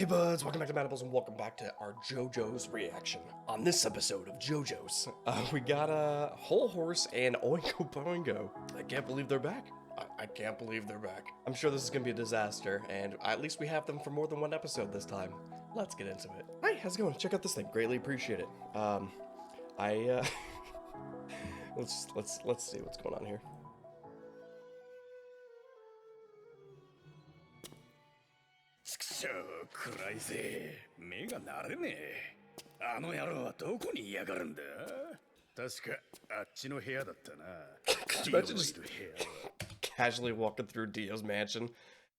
Hey buds, welcome back to Manables and welcome back to our Jojo's reaction. On this episode of Jojo's, we got a Whole Horse and Oingo Boingo. I can't believe they're back. I can't believe they're back. I'm sure this is gonna be a disaster, and at least we have them for more than one episode this time. Let's get into it. Hi, how's it going? Check out this thing. Greatly appreciate it. Let's see what's going on here. ちくしょう、暗いぜ。目が慣れねえ。あの野郎はどこにいやがるんだ。確かあっちの部屋だったな。Could you imagine just casually walking through Dio's mansion?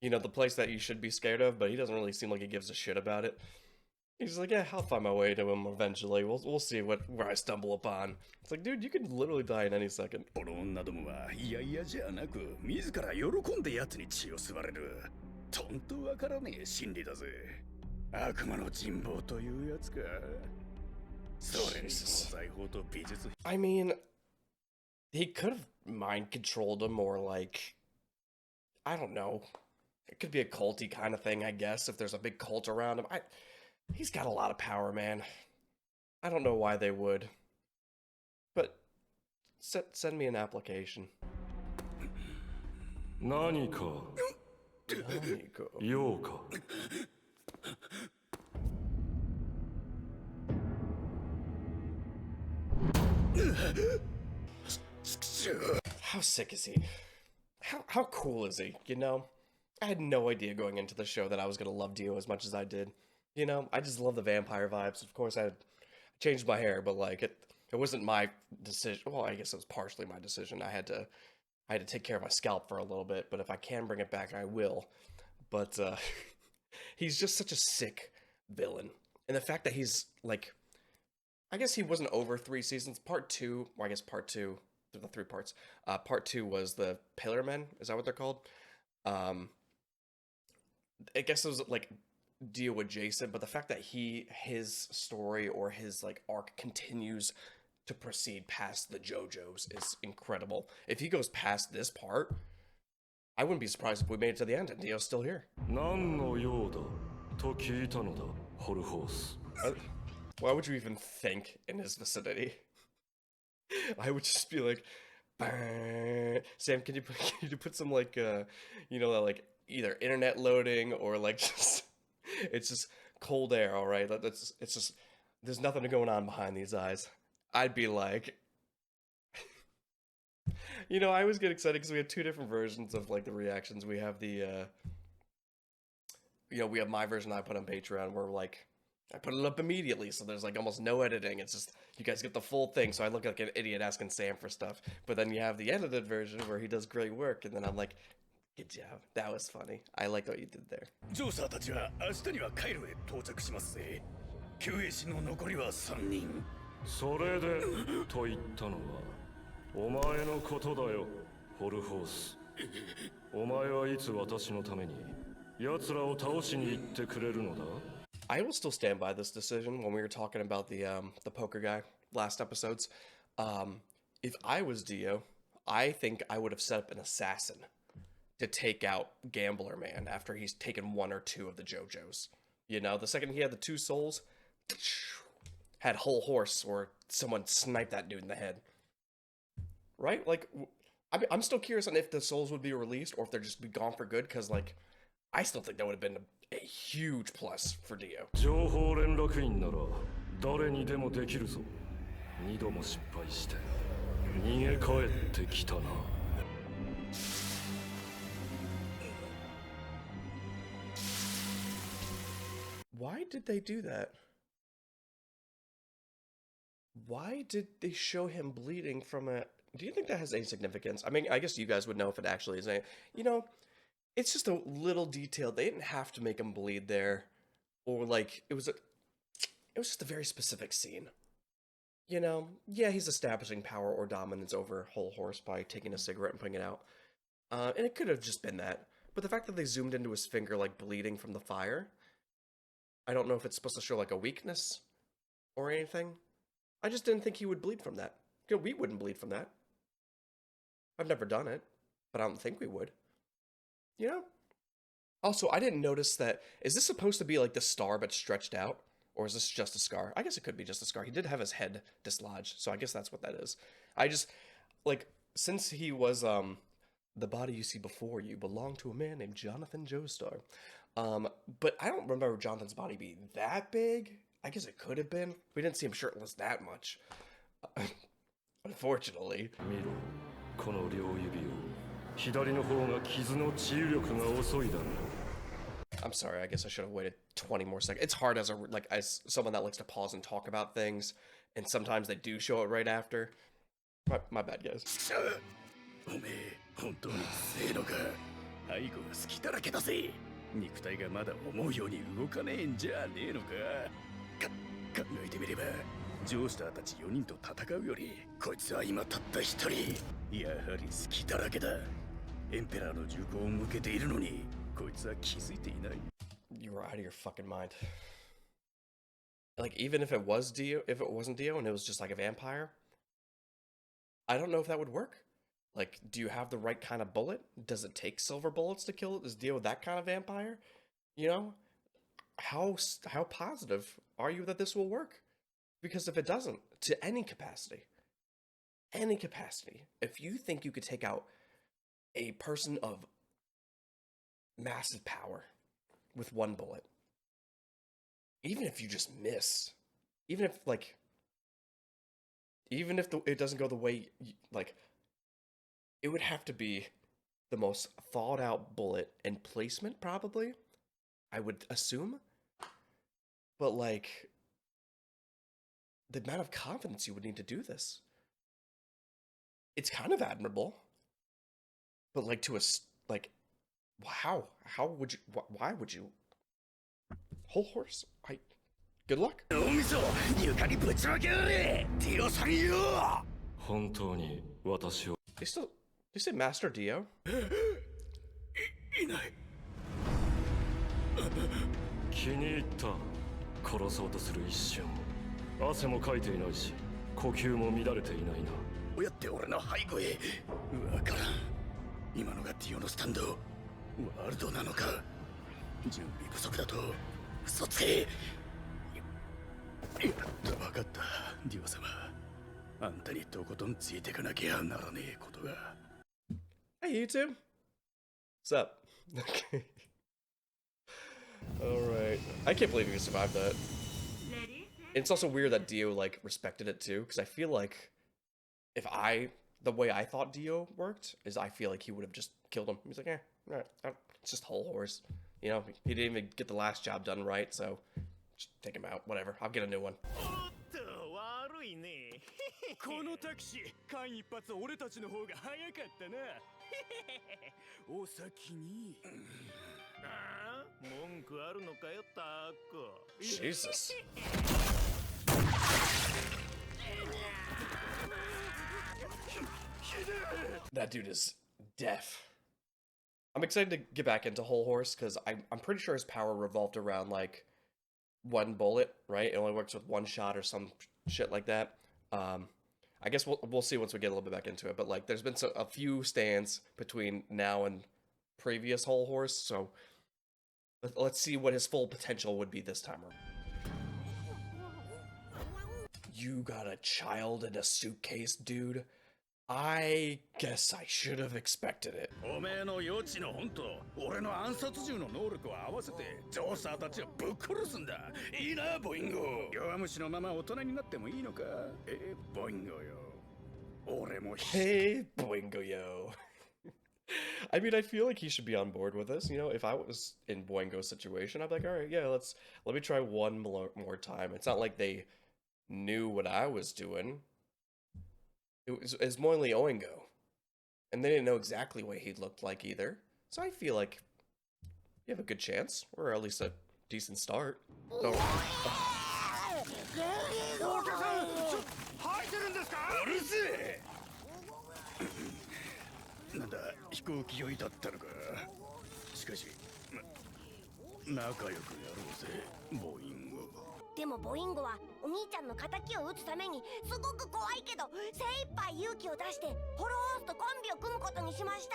You know, the place that you should be scared of, but he doesn't really seem like he gives a shit about it. He's like, yeah, I'll find my way to him eventually. We'll see where I stumble upon. It's like, dude, you could literally die in any second. この女どもはいやいやじゃなく、自ら喜んで奴に血を吸われる。とんとわからねえ心理だぜ。悪魔の人望というやつか。それに財宝と美術。I mean, he could have mind controlled him, or like, I don't know. It could be a culty kind of thing, I guess, if there's a big cult around him. He's got a lot of power, man. I don't know why they would. But send me an application. 何か用か How sick is he? How cool is he, you know? I had no idea going into the show that I was gonna love Dio as much as I did. You know, I just love the vampire vibes. Of course, I changed my hair, but like it wasn't my decision. Well, I guess it was partially my decision. I had to take care of my scalp for a little bit, but if I can bring it back, I will. But he's just such a sick villain. And the fact that he's like, I guess he wasn't over 3 seasons. Part 2, or I guess part 2, the 3 parts. Part 2 was the Pillar Men. Is that what they're called? I guess it was like Dio adjacent, but the fact that his story or his like arc continues to proceed past the Jojo's is incredible. If he goes past this part, I wouldn't be surprised if we made it to the end and Dio's still here. 何の用だと聞いたのだ、ホルホース。Why would you even think in his vicinity? I would just be like, Sam, can you put some like you know, like either internet loading or like just it's just cold air, all right? It's just there's nothing going on behind these eyes. I'd be like, you know, I always get excited because we have 2 different versions of like the reactions. We have the you know, we have my version I put on Patreon where like I put it up immediately, so there's like almost no editing. It's just you guys get the full thing, so I look like an idiot asking Sam for stuff. But then you have the edited version where he does great work, and then I'm like, good job, that was funny. I like what you did there. ジョーサーたちは明日にはカイロへ到着しますぜ。救衛士の残りは3人。それでと言ったのはお前のことだよ、ホルホース。お前はいつ私のために奴らを倒しに行ってくれるのだ？ I will still stand by this decision when we were talking about the poker guy last episodes. If I was Dio, I think I would have set up an assassin to take out Gambler Man after he's taken 1 or 2 of the Jojo's. You know, the second he had the 2 souls, had Whole Horse or someone snipe that dude in the head. Right? Like, I'm still curious on if the souls would be released or if they're just be gone for good, because like, I still think that would have been a huge plus for Dio. 情報連絡員なら誰にでもできるぞ。2度も失敗して逃げ帰ってきたな。Why did they do that? Why did they show him bleeding from a... Do you think that has any significance? I mean, I guess you guys would know if it actually is any... You know, it's just a little detail. They didn't have to make him bleed there. Or, like, it was just a very specific scene. You know? Yeah, he's establishing power or dominance over Whole Horse by taking a cigarette and putting it out. And it could have just been that. But the fact that they zoomed into his finger, like, bleeding from the fire... I don't know if it's supposed to show, like, a weakness or anything. I just didn't think he would bleed from that. You know, we wouldn't bleed from that. I've never done it, but I don't think we would. You know? Also, I didn't notice that. Is this supposed to be like the star but stretched out? Or is this just a scar? I guess it could be just a scar. He did have his head dislodged, so I guess that's what that is. I just, like, since he was, the body you see before you belonged to a man named Jonathan Joestar. But I don't remember Jonathan's body being that big. I guess it could have been. We didn't see him shirtless that much. Unfortunately. 見ろこの両指を左の方が傷の治癒力が遅いだろう I'm sorry, I guess I should have waited 20 more seconds. It's hard as as someone that likes to pause and talk about things, and sometimes they do show it right after. My bad, guys. おめえ本当に強えのか背後が隙だらけだぜ肉体がまだ思うように動かねえんじゃねえのか考えてみればジョースターたち4人と戦うよりこいつは今たった1人やはり隙だらけだエンペラーの銃口を向けているのにこいつは気づいていない You were out of your fucking mind. Like, even if it was Dio, if it wasn't Dio and it was just like a vampire, I don't know if that would work. Like, do you have the right kind of bullet? Does it take silver bullets to kill it? Is Dio that kind of vampire? You know? How positive are you that this will work? Because if it doesn't, to any capacity, if you think you could take out a person of massive power with one bullet, even if you just miss, even if it doesn't go the way like, it would have to be the most thought out bullet and placement, probably, I would assume. But like, the amount of confidence you would need to do this, it's kind of admirable. But like, to a like, how would you? Why would you? Whole horse. Good luck. 脳みそ床にぶちまけやれティオさんよ本当に私を They say Master Dio? いない気に入った殺そうとする一瞬汗もかいていないし呼吸も乱れていないなどうやって俺の背後へわからん今のがティオのスタンドワールドなのか準備不足だと嘘つけやっと分かったディオ様あんたにとことんついてかなきゃならねえことが Hey, YouTube. What's up? Okay. Alright. I can't believe you survived that. It's also weird that Dio, like, respected it too, because I feel like the way I thought Dio worked is I feel like he would have just killed him. He's like, alright, it's just whole horse. You know, he didn't even get the last job done right, so just take him out. Whatever. I'll get a new one. 悪いねこのタクシー間一髪俺たちの方が早かったなお先にああ文句あるのかよタコ Jesus. That dude is deaf. I'm excited to get back into Whole Horse because I'm pretty sure his power revolved around like one bullet, right? It only works with one shot or some shit like that. I guess we'll see once we get a little bit back into it. But like, there's been a few stands between now and previous Whole Horse, so let's see what his full potential would be this time around. You got a child in a suitcase, dude? I guess I should have expected it. おめえの余地の本当俺の暗殺銃の能力を合わせてジョースターたちをぶっ殺すんだいいなボインゴ弱虫のまま大人になってもいいのかボインゴよ俺も Hey, Boingo yo. I mean, I feel like he should be on board with this. You know, if I was in Boingo's situation, I'd be like, all right, yeah, let me try one more time. It's not like they knew what I was doing. It's mainly Oingo. And they didn't know exactly what he looked like either. So I feel like you have a good chance, or at least a decent start. Oh. うるせえなんだ飛行機酔いだったのかしかし仲良くやろうぜボインゴでもボインゴはお兄ちゃんの敵を撃つためにすごく怖いけど精一杯勇気を出してホロホースとコンビを組むことにしました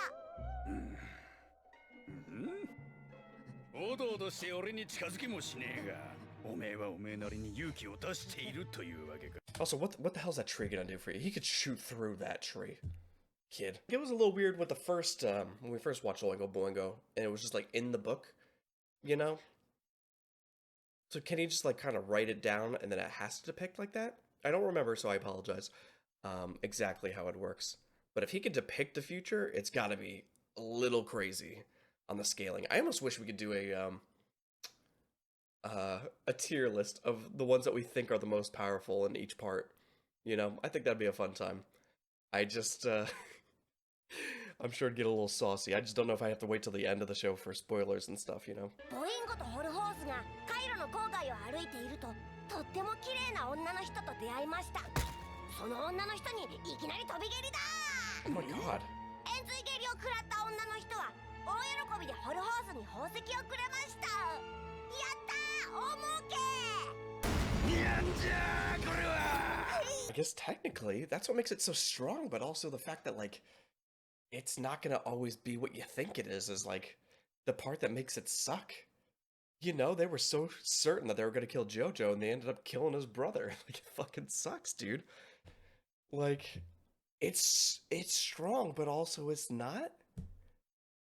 おどおどして俺に近づきもしねえが、おめえはおめえなりに勇気を出しているというわけか。 Also, what the hell's that tree gonna do for you? He could shoot through that tree. Kid. It was a little weird with the first, when we first watched Oingo Boingo, and it was just like in the book, you know? So can he just like kind of write it down and then it has to depict like that? I don't remember, so I apologize, exactly how it works. But if he could depict the future, it's gotta be a little crazy on the scaling. I almost wish we could do a tier list of the ones that we think are the most powerful in each part. You know, I think that'd be a fun time. I just, I'm sure it'd get a little saucy. I just don't know if I have to wait till the end of the show for spoilers and stuff, you know? ボインゴとホルホースがカイロの郊外を歩いていると、とっても綺麗な女の人と出会いました。その女の人にいきなり飛び蹴りだ Oh my god. 円髄蹴りを食らった女の人は大喜びでホルホースに宝石をくれました。やったー、大儲け。なんじゃこれは。 I guess technically, that's what makes it so strong, but also the fact that, like, it's not gonna always be what you think it is like, the part that makes it suck. You know, they were so certain that they were gonna kill Jojo, and they ended up killing his brother. Like, it fucking sucks, dude. Like, it's strong, but also it's not.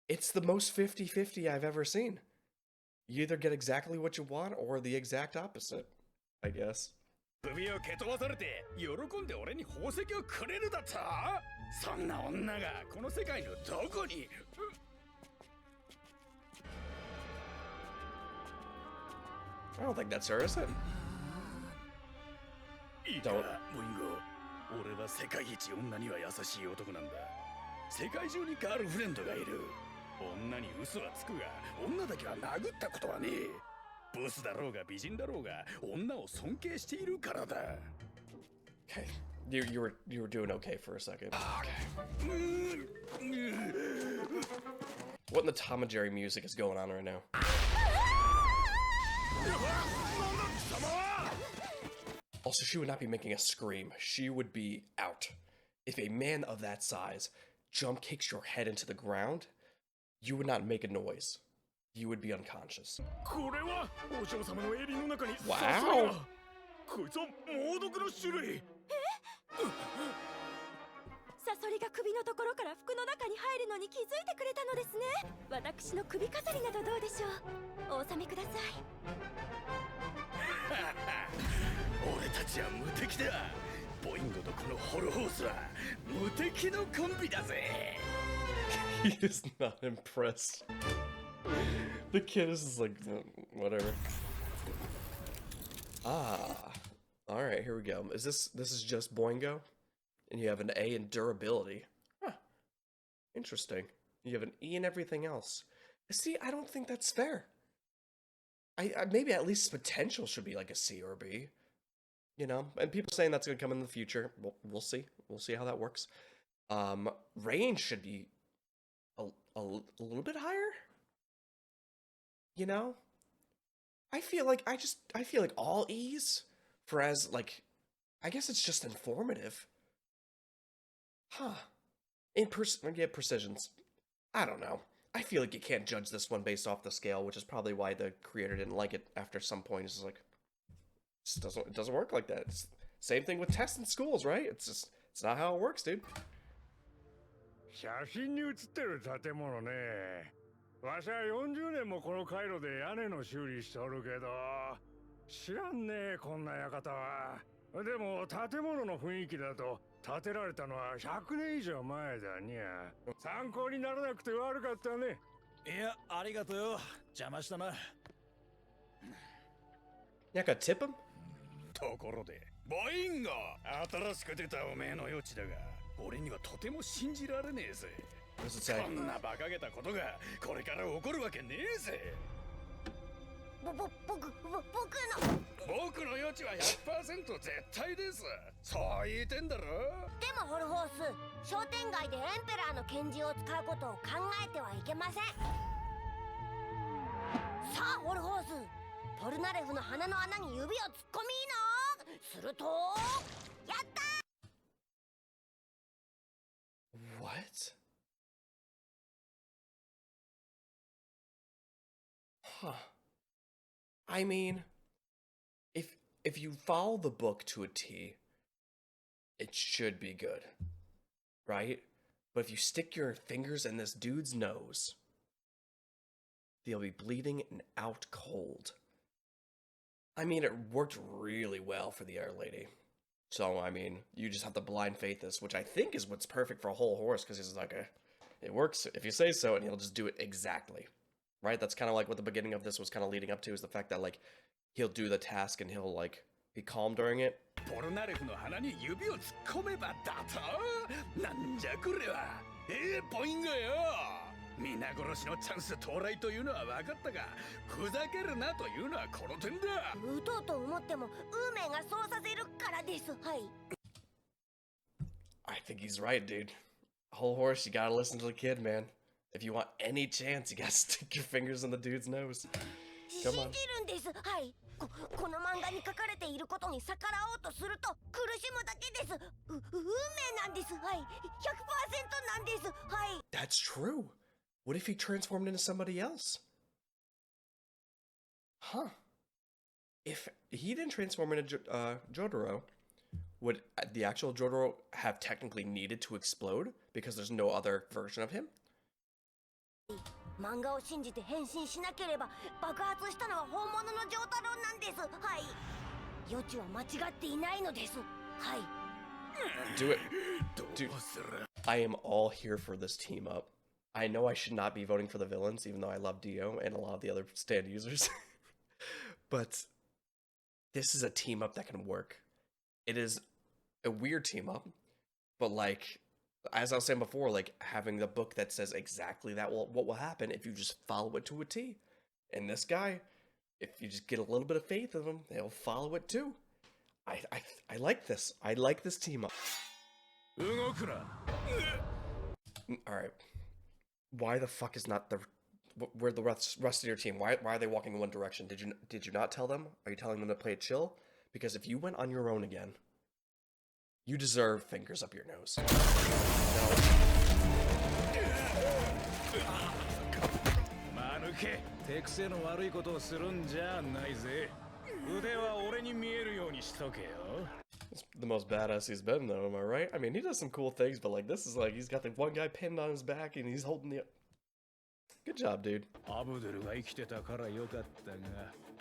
It's the most 50-50 I've ever seen. You either get exactly what you want, or the exact opposite, I guess. 首を蹴飛ばされて喜んで俺に宝石をくれるだと。そんな女がこの世界のどこに。I don't think that's her, is it? いいか、ボインゴ。俺は世界一女には優しい男なんだ。世界中にガールフレンドがいる。女に嘘はつくが、女だけは殴ったことはねえ。ブスだろうが美人だろうが、女を尊敬しているからだ。Okay, you were doing okay for a second. Okay. What in the Tom and Jerry music is going on right now? Also, she would not be making a scream. She would be out. If a man of that size jump kicks your head into the ground, you would not make a noise. You would be unconscious. これはお嬢様の襟の中に Wow. こいつは猛毒の種類。サソリが首のところから服の中に入るのに気づいてくれたのですね。私の首飾りなどどうでしょう。お納めください。俺たちは無敵だ。ボインゴとこのホルホースは無敵のコンビだぜ。He is not impressed. The kid is just like, whatever. Ah. Alright, here we go. This is just Boingo? And you have an A in durability. Huh. Interesting. You have an E in everything else. See, I don't think that's fair. I maybe at least potential should be like a C or a B. You know? And people saying that's gonna come in the future. We'll see. We'll see how that works. Range should be a little bit higher. You know? I feel like all E's for as like, I guess it's just informative. Huh. Precisions. I don't know. I feel like you can't judge this one based off the scale, which is probably why the creator didn't like it after some point. It's just like, it doesn't work like that. It's same thing with tests in schools, right? It's not how it works, dude. 写真に写ってる建物ね。わしは40年もこの回路で屋根の修理しておるけど、知らんねこんな館は。でも建物の雰囲気だと建てられたのは100年以上前だにゃ。参考にならなくて悪かったね。いや、ありがとうよ。邪魔したな。Not gonna tip him? ところで、ボインゴ、新しく出たおめえの余地だが、俺にはとても信じられねえぜ。What does it say? こんな馬鹿げたことがこれから起こるわけねえぜ。僕の余地は 100% 絶対です。そう言ってんだろ。でもホルホース、商店街でエンペラーの拳銃を使うことを考えてはいけません。さあホルホース、ポルナレフの鼻の穴に指を突っ込みーな。するとやった。 What? Huh. I mean, if you follow the book to a T, it should be good, right? But if you stick your fingers in this dude's nose, they'll be bleeding and out cold. I mean, it worked really well for the Air Lady. So, I mean, you just have to blind faith this, which I think is what's perfect for a whole horse, because he's like, it works if you say so, and he'll just do it exactly. Right? That's kind of like what the beginning of this was kind of leading up to, is the fact that, like, he'll do the task and he'll, like, be calm during it. ポルナレフの鼻に指を突っ込めばだとなんじゃこれはポインゴよ皆殺しのチャンス到来というのは分かったがふざけるなというのはこの点だ撃とうと思っても運命がそうさせるからです。はい。 I think he's right, dude. Whole horse, you gotta listen to the kid, man. If you want any chance, you gotta stick your fingers in the dude's nose. 信じるんです。はい。この漫画に書かれていることに逆らおうとすると苦しむだけです。運命なんです。はい。100% なんです。はい。 That's true. What if he transformed into somebody else? Huh. If he didn't transform into Jotaro, would the actual Jotaro have technically needed to explode because there's no other version of him? 漫画を信じて変身しなければ爆発したのは本物の丈太郎なんです。はい。余地は間違っていないのです。はい。 Do it. Dude, I am all here for this team up. I know I should not be voting for the villains, even though I love Dio and a lot of the other stand users. But this is a team up that can work. It is a weird team up, but like, as I was saying before, like having the book that says exactly that what will happen if you just follow it to a T. And this guy, if you just get a little bit of faith in him, he'll follow it too. I like this. I like this team up. All right. Why the fuck is not where the rest of your team? Why are they walking in one direction? Did you not tell them? Are you telling them to play it chill? Because if you went on your own again, you deserve fingers up your nose. No. 間抜け、手癖の悪いことをするんじゃないぜ。腕は俺に見えるようにしとけよ。 It's the most badass he's been, though, am I right? I mean, he does some cool things, but like this is like he's got the one guy pinned on his back and he's holding the. Good job, dude. アブドゥルが生きてたからよかったが、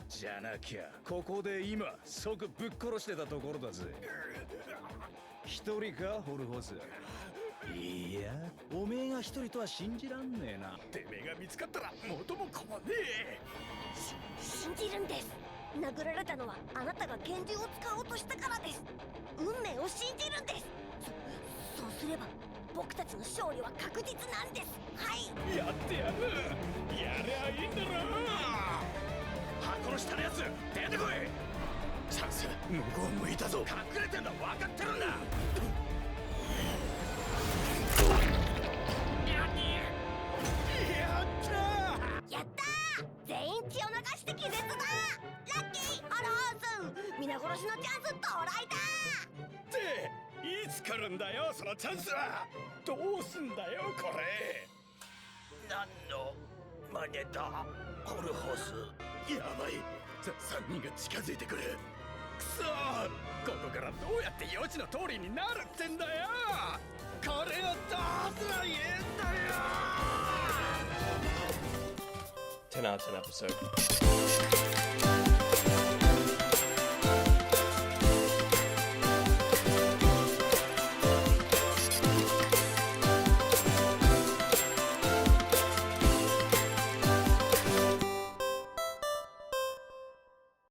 じゃなきゃここで今即ぶっ殺してたところだぜ。一人かホルホス。いや、おめえが一人とは信じらんねえな。てめえが見つかったら元も子もねえ信じるんです。殴られたのはあなたが拳銃を使おうとしたからです。運命を信じるんです。そうすれば僕たちの勝利は確実なんです。はい。やってやるやりゃいいんだろ箱の下のやつ出てこいチャンス向こう向いたぞ隠れてんの分かってるんだやったー全員血を流して気絶だラッキーハロース皆殺しのチャンス到来だっていつ来るんだよそのチャンスはどうすんだよこれ何の真似だホルホスやばい3人が近づいてくるくそーここからどうやって予知の通りになるってんだよこれをどうすりゃいいんだよ10 out of 10 episode.